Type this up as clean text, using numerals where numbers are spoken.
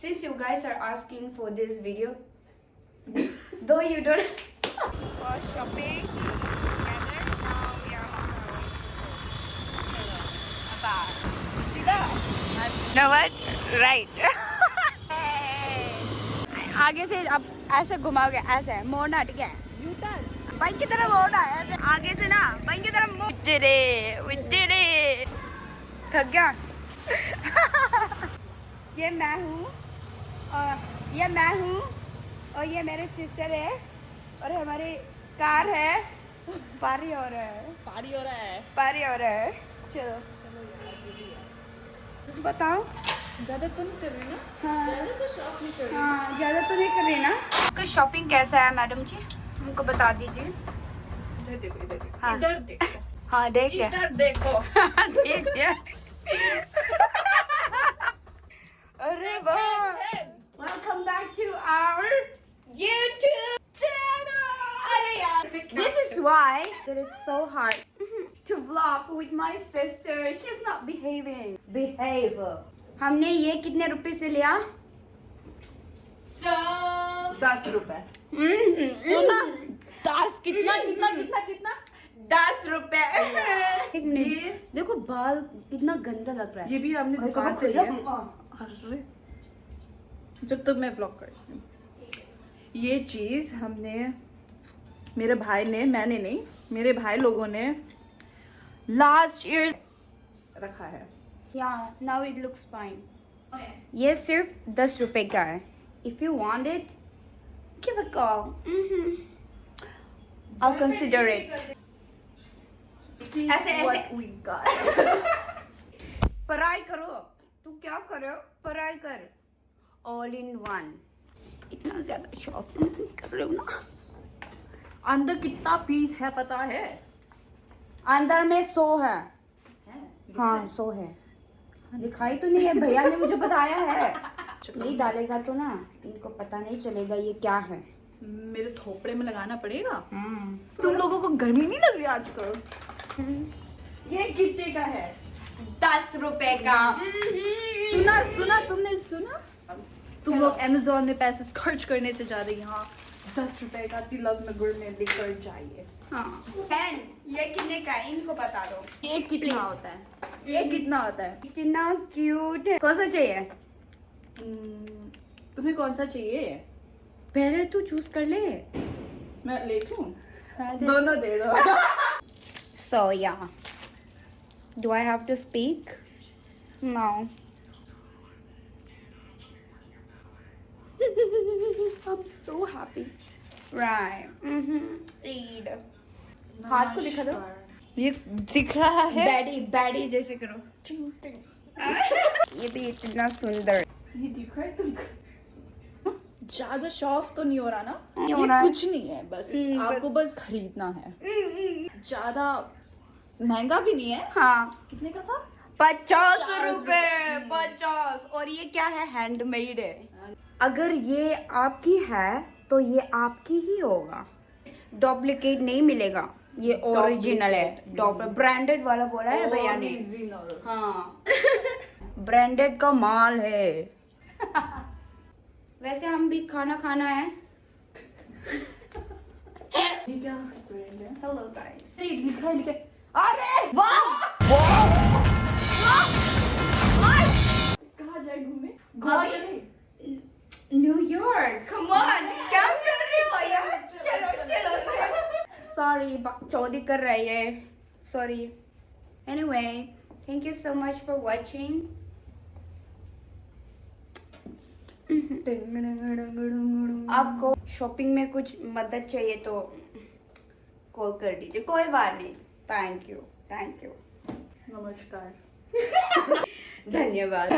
since you guys are asking for this video, though you don't for shopping together, now we are on our way. Chalo, bye. सीधा? No what? Right. आगे से अब ऐसे घुमाओगे, ऐसे मोड़ना, ठीक है? U-turn. बाइक की तरफ मोड़ना है, ऐसे आगे से ना, बाइक की तरफ मोड़. उजरे. थक गया. ये मैं हूँ और ये मेरे सिस्टर है और हमारी कार है. पारी हो रहा है. चलो बताओ. ज़्यादा तो नहीं कर रही ना? हाँ. ज़्यादा तो शॉप नहीं कर रही. हाँ, ज़्यादा तो नहीं कर रही ना. आपका शॉपिंग कैसा है मैडम जी, हमको बता दीजिए. इधर देखो, इधर देखो. हाँ. इधर देखो. हाँ देखिए. इधर देखो. देखिए. अरे वाह. Welcome back to our YouTube channel. अरे यार. This is why it is so hard to vlog with my sister. She's not behaving. Behave. हमने ये कितने रुपए से लिया? 10 रुपए. सुना? 10 कितना 10 रुपए. एक मिनट. देखो बाल कितना गंदा लग रहा है. ये भी हमने भाई, दुकान कहाँ से खोला? लिया. अरे जब तक मैं ब्लॉग कर रही हूँ, ये चीज हमने मेरे भाई ने, मैंने नहीं, मेरे भाई लोगों ने लास्ट ईयर रखा है. Yeah, now it looks fine. ये सिर्फ 10 रुपए का है. If you want it, give a call. I'll consider it. ऐसे What we got. पढ़ाई करो. तू क्या करो? पढ़ाई कर. All in one. इतना ज्यादा शॉपिंग कर रही हूँ ना. अंदर कितना पीस है पता है? अंदर में 100 है. हाँ 100 है. दिखाई तो नहीं है, भैया ने मुझे बताया है. नहीं डालेगा तो ना इनको पता नहीं चलेगा ये क्या है. मेरे थोपड़े में लगाना पड़ेगा. तुम लोगों को गर्मी नहीं लग रही आजकल? ये कितने का है? 10 रुपए का. सुना तुमने सुना? तुम लोग अमेज़न में पैसे खर्च करने से ज्यादा यहाँ 10 रुपए का तिलक नगर में लेकर जाइए. हाँ. पेन ये कितने का है इनको बता दो. ये कितना होता है? ये कितना होता है? इतना क्यूट है. कौन सा चाहिए? तुम्हें कौन सा चाहिए? पहले तू चूज कर ले. मैं लेती हूँ. दोनों दे दो. So yeah. Do I have to speak? No. I'm so happy. Right. Read. हाथ को दिखा दो. ये दिख रहा है? बैडी जैसे करो. ये भी इतना सुंदर. ये दिख रहा है तुमको? ज्यादा शॉफ तो नहीं हो रहा ना? नहीं ये हो रहा है. कुछ नहीं है, बस आपको बस खरीदना है. ज्यादा महंगा भी नहीं है. हाँ. कितने का था? 50 रुपए. 50. और ये क्या है? हैंडमेड है. अगर ये आपकी है तो ये आपकी ही होगा. डुप्लीकेट नहीं मिलेगा. ये ओरिजिनल है. ब्रांडेड वाला बोला है भैया ने. ओरिजिनल. हाँ. ब्रांडेड का माल है. वैसे हम भी खाना है. ये क्या ब्रांड है? Hello guys. लिखा है. अरे वाह. कहाँ जाए घूमे? न्यूयॉर्क. Come on. क्या कर रहे हो यार? चलो. सॉरी चोरी कर रही है. Sorry. Anyway thank you so much for watching. आपको शॉपिंग में कुछ मदद चाहिए तो कॉल कर दीजिए. कोई बात नहीं. Thank you. नमस्कार. धन्यवाद.